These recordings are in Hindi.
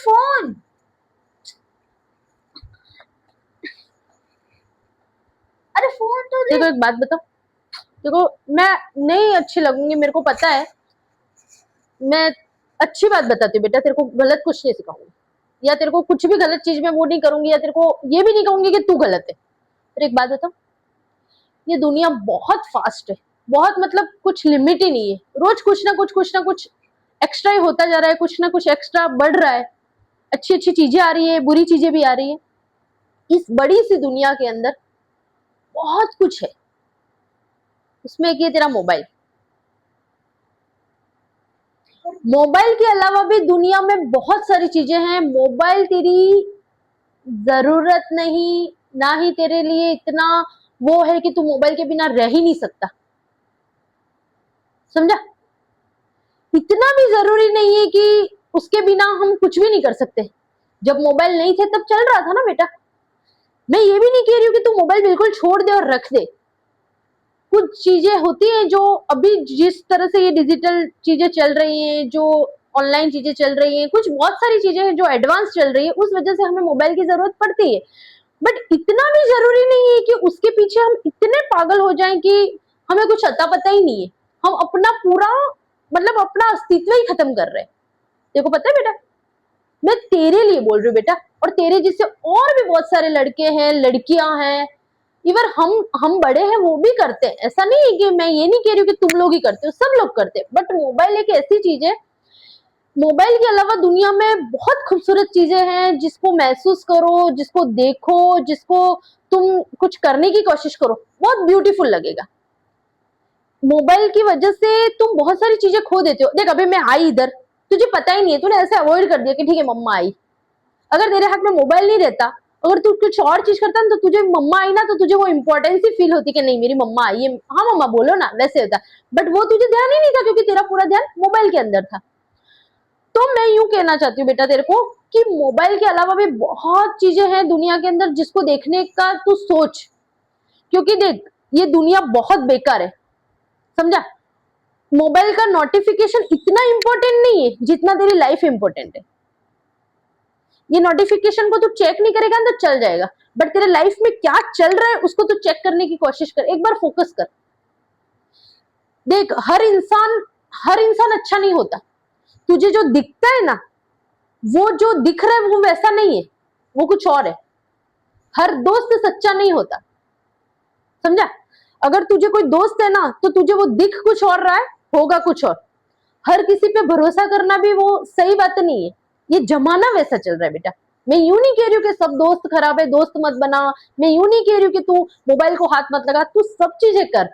फोन। अरे फोन तो देखो एक बात बताओ, देखो मैं नहीं अच्छी लगूंगी, मेरे को पता है, मैं अच्छी बात बताती हूँ बेटा, तेरे को गलत कुछ नहीं सिखाऊंगी, या तेरे को कुछ भी गलत चीज में वो नहीं करूंगी, या तेरे को ये भी नहीं कहूंगी कि तू गलत है। फिर एक बात बताओ, ये दुनिया बहुत फास्ट है, बहुत मतलब कुछ लिमिट ही नहीं है, रोज कुछ ना कुछ एक्स्ट्रा ही होता जा रहा है, कुछ ना कुछ एक्स्ट्रा बढ़ रहा है, अच्छी अच्छी चीजें आ रही है, बुरी चीजें भी आ रही है। इस बड़ी सी दुनिया के अंदर बहुत कुछ है, उसमें एक ये तेरा मोबाइल, मोबाइल के अलावा भी दुनिया में बहुत सारी चीजें हैं। मोबाइल तेरी जरूरत नहीं, ना ही तेरे लिए इतना वो है कि तू मोबाइल के बिना रह ही नहीं सकता, समझा? इतना भी जरूरी नहीं है कि उसके बिना हम कुछ भी नहीं कर सकते। जब मोबाइल नहीं थे तब चल रहा था ना बेटा। मैं ये भी नहीं कह रही हूँ कि तू मोबाइल बिल्कुल छोड़ दे और रख दे। कुछ चीजें होती हैं जो अभी जिस तरह से ये डिजिटल चीजें चल रही हैं, जो ऑनलाइन चीजें चल रही हैं, कुछ बहुत सारी चीजें हैं जो एडवांस चल रही है, उस वजह से हमें मोबाइल की जरूरत पड़ती है। बट इतना भी जरूरी नहीं है कि उसके पीछे हम इतने पागल हो जाएं कि हमें कुछ अता पता ही नहीं है, हम अपना पूरा मतलब अपना अस्तित्व ही खत्म कर रहे हैं। देखो पता है बेटा, मैं तेरे लिए बोल रही हूँ बेटा, और तेरे जैसे और भी बहुत सारे लड़के हैं, लड़कियां हैं, इवन हम बड़े हैं वो भी करते हैं। ऐसा नहीं है कि मैं ये नहीं कह रही हूँ कि तुम लोग ही करते हो, सब लोग करते हैं। बट मोबाइल एक ऐसी चीज है, मोबाइल के अलावा दुनिया में बहुत खूबसूरत चीजें हैं, जिसको महसूस करो, जिसको देखो, जिसको तुम कुछ करने की कोशिश करो, बहुत ब्यूटीफुल लगेगा। मोबाइल की वजह से तुम बहुत सारी चीजें खो देते हो। देख अभी मैं आई इधर, तुझे पता ही नहीं है, तूने ऐसे अवॉइड कर दिया कि ठीक है मम्मा आई। अगर तेरे हाथ में मोबाइल नहीं रहता, अगर तू कुछ और चीज करता ना, तो तुझे मम्मा आई ना, तो तुझे वो इंपॉर्टेंस ही फील होती कि नहीं मेरी मम्मा आई है, हाँ मम्मा बोलो ना, वैसे होता। बट वो तुझे ध्यान ही नहीं था, क्योंकि तेरा पूरा ध्यान मोबाइल के अंदर था। तो मैं यूं कहना चाहती हूँ बेटा तेरे को कि मोबाइल के अलावा भी बहुत चीजें हैं दुनिया के अंदर, जिसको देखने का तू सोच। क्योंकि देख ये दुनिया बहुत बेकार है, समझा? मोबाइल का नोटिफिकेशन इतना इंपॉर्टेंट नहीं है जितना तेरी लाइफ इंपॉर्टेंट है। ये नोटिफिकेशन को तू चेक नहीं करेगा ना तो चल जाएगा, बट तेरे लाइफ में क्या चल रहा है उसको तू चेक करने की कोशिश कर, एक बार फोकस कर। देख हर इंसान अच्छा नहीं होता। तुझे जो दिखता है ना, वो जो दिख रहा है वो वैसा नहीं है, वो कुछ और है। हर दोस्त सच्चा नहीं होता, समझा? अगर तुझे कोई दोस्त है ना, तो तुझे वो दिख कुछ और रहा है, होगा कुछ और। हर किसी पे भरोसा करना भी वो सही बात नहीं है, ये जमाना वैसा चल रहा है बेटा। मैं यूं नहीं कह रही हूँ कि सब दोस्त खराब है, दोस्त मत बना। मैं यूं नहीं कह रही हूँ कि तू मोबाइल को हाथ मत लगा, तू सब चीजें कर,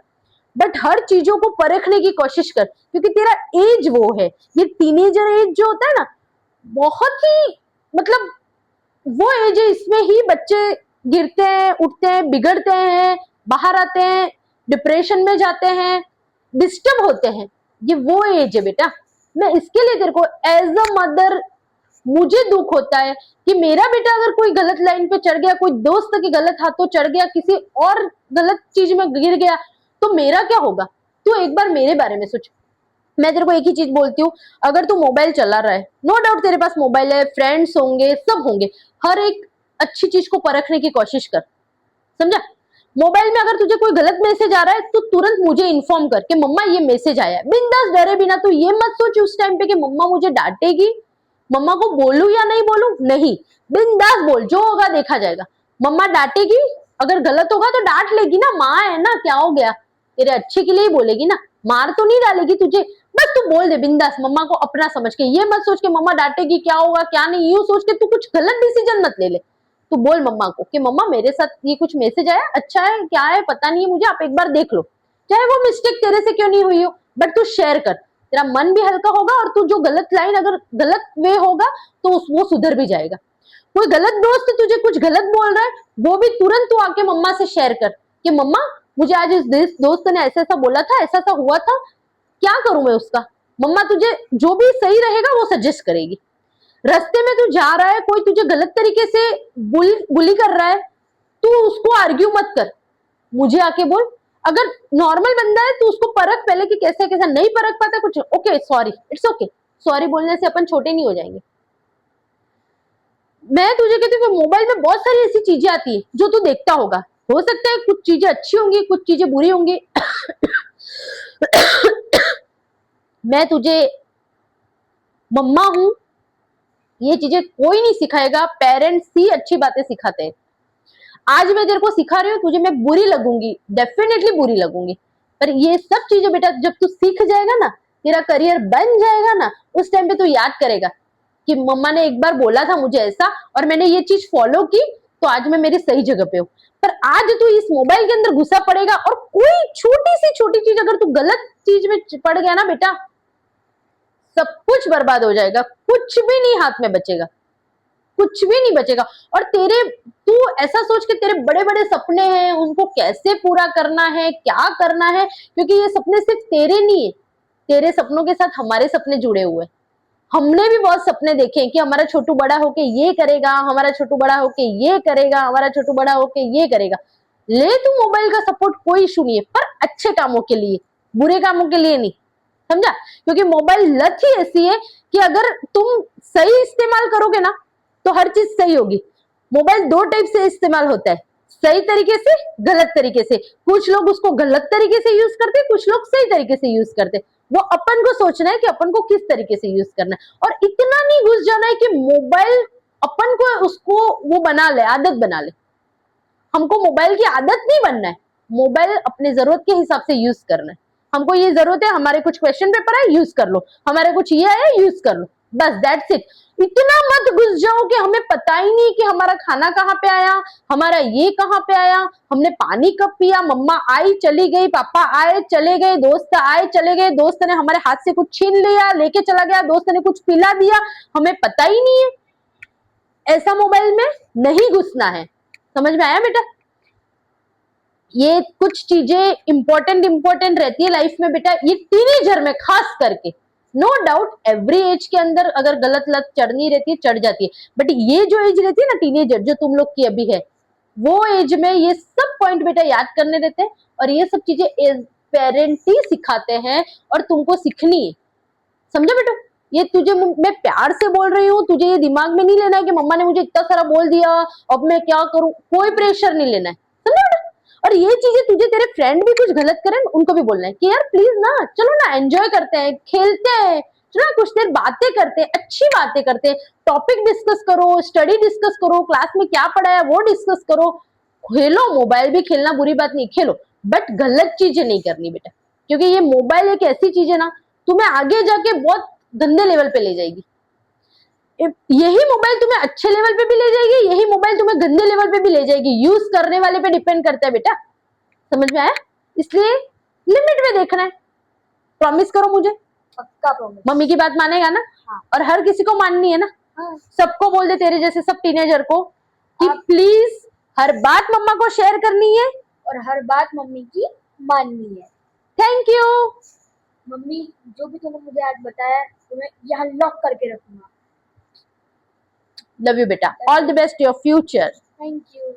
बट हर चीजों को परखने की कोशिश कर, क्योंकि तेरा एज वो है, ये टीनेजर एज जो होता है ना, बहुत ही मतलब वो एज है, इसमें ही बच्चे गिरते हैं, उठते हैं, बिगड़ते हैं, बाहर आते हैं, डिप्रेशन में जाते हैं, डिस्टर्ब होते हैं। ये वो एज है बेटा। मैं इसके लिए तेरे को एज अ मदर मुझे दुख होता है कि मेरा बेटा अगर कोई गलत लाइन पे चढ़ गया, कोई दोस्त के गलत हाथों चढ़ गया, किसी और गलत चीज में गिर गया, तो मेरा क्या होगा? तू एक बार मेरे बारे में सोच। मैं तेरे को एक ही चीज बोलती हूँ, अगर तू मोबाइल चला रहा है, नो डाउट तेरे पास मोबाइल है, फ्रेंड्स होंगे, सब होंगे, हर एक अच्छी चीज को परखने की कोशिश कर, समझा? मोबाइल में अगर तुझे कोई गलत मैसेज आ रहा है तो तुरंत मुझे इन्फॉर्म कर कि मम्मा ये मैसेज आया है, बिंदास डरे बिना। तू ये मत सोच उस टाइम पे कि मम्मा मुझे डांटेगी, मम्मा को बोलूं या नहीं बोलूं, नहीं, बिंदास बोल, जो होगा देखा जाएगा। मम्मा डांटेगी, अगर गलत होगा तो डांट लेगी ना, माँ है ना, क्या हो गया, तेरे अच्छे के लिए ही बोलेगी ना, मार तो नहीं डालेगी तुझे। बस तू बोल दे बिंदास मम्मा को अपना समझ के, ये मत सोच के मम्मा डांटेगी, क्या होगा क्या नहीं, यूं सोच के तू कुछ गलत डिसीजन मत ले ले। तू बोल मम्मा को कि मम्मा मेरे साथ ये कुछ मैसेज आया, अच्छा है क्या है पता नहीं है मुझे, आप एक बार देख लो, चाहे वो मिस्टेक तेरे से क्यों नहीं हुई हो, बट तू शेयर कर, तेरा मन भी हल्का होगा, और तू जो गलत लाइन अगर गलत वे होगा तो वो सुधर भी जाएगा। कोई गलत दोस्त तुझे कुछ गलत बोल रहा है, वो भी तुरंत तू आके मम्मा से शेयर कर कि मम्मा मुझे आज इस दोस्त ने ऐसा ऐसा बोला था, ऐसा ऐसा हुआ था, क्या करूं मैं उसका? मम्मा तुझे जो भी सही रहेगा वो सजेस्ट करेगी। रास्ते में तू जा रहा है, कोई तुझे गलत तरीके से बुली कर रहा है, तू उसको आर्ग्यू मत कर, मुझे आके बोल। अगर नॉर्मल बंदा है तो उसको परख पहले कि कैसे कैसे, नहीं परख पाता कुछ, okay sorry, it's okay, sorry बोलने से अपन छोटे नहीं हो जाएंगे। मैं तुझे कहती हूँ मोबाइल में बहुत सारी ऐसी चीजें आती है जो तू देखता होगा, हो सकता है कुछ चीजें अच्छी होंगी, कुछ चीजें बुरी होंगी। मैं तुझे मम्मा हूं, ये चीजें कोई नहीं सिखाएगा, पेरेंट्स ही अच्छी बातें सिखाते हैं। आज मैं तेरे को सिखा रही हूँ, तुझे मैं बुरी लगूंगी, डेफिनेटली बुरी लगूंगी, पर ये सब चीजें बेटा जब तू सीख जाएगा ना, तेरा करियर बन जाएगा ना, उस टाइम पे तू याद करेगा कि मम्मा ने एक बार बोला था मुझे ऐसा और मैंने ये चीज फॉलो की, तो आज मैं मेरी सही जगह पे हूँ। पर आज तू इस मोबाइल के अंदर घुसा पड़ेगा और कोई छोटी चीज अगर तू गलत चीज में पड़ गया ना बेटा, सब कुछ बर्बाद हो जाएगा, कुछ भी नहीं हाथ में बचेगा, कुछ भी नहीं बचेगा। और तेरे, तू ऐसा सोच के तेरे बड़े बड़े सपने हैं, उनको कैसे पूरा करना है, क्या करना है, क्योंकि ये सपने सिर्फ तेरे नहीं है, तेरे सपनों के साथ हमारे सपने जुड़े हुए हैं। हमने भी बहुत सपने देखे कि हमारा छोटू बड़ा होके ये करेगा, हमारा छोटू बड़ा होके ये करेगा, हमारा छोटू बड़ा होके ये करेगा। ले तू मोबाइल का सपोर्ट, कोई इशू नहीं है, पर अच्छे कामों के लिए, बुरे कामों के लिए नहीं, समझा? क्योंकि मोबाइल लत ही ऐसी है कि अगर तुम सही इस्तेमाल करोगे ना तो हर चीज सही होगी। मोबाइल दो टाइप से इस्तेमाल होता है, सही तरीके से, गलत तरीके से। कुछ लोग उसको गलत तरीके से यूज करते हैं, कुछ लोग सही तरीके से यूज करते हैं। वो अपन को सोचना है कि अपन को किस तरीके से यूज करना है, और इतना नहीं घुस जाना है कि मोबाइल अपन को उसको वो बना ले, आदत बना ले। हमको मोबाइल की आदत नहीं बनना है, मोबाइल अपने जरूरत के हिसाब से यूज करना है। हमको ये जरूरत है, हमारे कुछ क्वेश्चन पेपर है, यूज कर लो, हमारे कुछ ये आया, यूज कर लो, बस दैट्स इट। इतना मत घुस जाओ कि हमें पता ही नहीं कि हमारा खाना कहाँ पे आया, हमारा ये कहाँ पे आया, हमने पानी कब पिया, मम्मा आई चली गई, पापा आए चले गए, दोस्त आए चले गए, दोस्त ने हमारे हाथ से कुछ छीन लिया लेके चला गया, दोस्त ने कुछ पिला दिया, हमें पता ही नहीं है। ऐसा मोबाइल में नहीं घुसना है, समझ में आया बेटा? ये कुछ चीजें इंपॉर्टेंट रहती है लाइफ में बेटा, ये टीनेजर में खास करके। नो डाउट एवरी एज के अंदर अगर गलत लत चढ़नी रहती है, चढ़ जाती है, बट ये जो एज रहती है ना टीनेजर, जो तुम लोग की अभी है, वो एज में ये सब पॉइंट बेटा याद करने रहते हैं, और ये सब चीजें पेरेंट ही सिखाते हैं और तुमको सीखनी है, समझा बेटा? ये तुझे मैं प्यार से बोल रही हूँ, तुझे ये दिमाग में नहीं लेना है कि मम्मा ने मुझे इतना सारा बोल दिया, अब मैं क्या करूं, कोई प्रेशर नहीं लेना है, समझा बेटा? और ये चीजें तुझे तेरे फ्रेंड भी कुछ गलत करें, उनको भी बोलना है कि यार प्लीज ना, चलो ना एंजॉय करते हैं, खेलते हैं, चलो ना कुछ देर बातें करते हैं, अच्छी बातें करते हैं, टॉपिक डिस्कस करो, स्टडी डिस्कस करो, क्लास में क्या पढ़ाया वो डिस्कस करो, खेलो, मोबाइल भी खेलना बुरी बात नहीं, खेलो, बट गलत चीजें नहीं करनी बेटा, क्योंकि ये मोबाइल एक ऐसी चीज है ना, तुम्हें आगे जाके बहुत गंदे लेवल पे ले जाएगी। यही मोबाइल तुम्हें अच्छे लेवल पे भी ले जाएगी, यही मोबाइल तुम्हें गंदे लेवल पे भी ले जाएगी, यूज करने वाले पे डिपेंड करता है बेटा, समझ में आया? इसलिए लिमिट में देखना है। प्रॉमिस करो मुझे, पक्का प्रॉमिस। मम्मी की बात मानेगा ना? हाँ। और हर किसी को माननी है ना? हाँ। सबको बोल दे, तेरे जैसे सब टीनेजर को, कि आप- प्लीज हर बात मम्मा को शेयर करनी है और हर बात मम्मी की माननी है। Thank you. मम्मी जो भी तुमने मुझे आज बताया, तुम्हें यहाँ लॉक करके रखूंगा। लव यू बेटा, all the best your future. Thank you.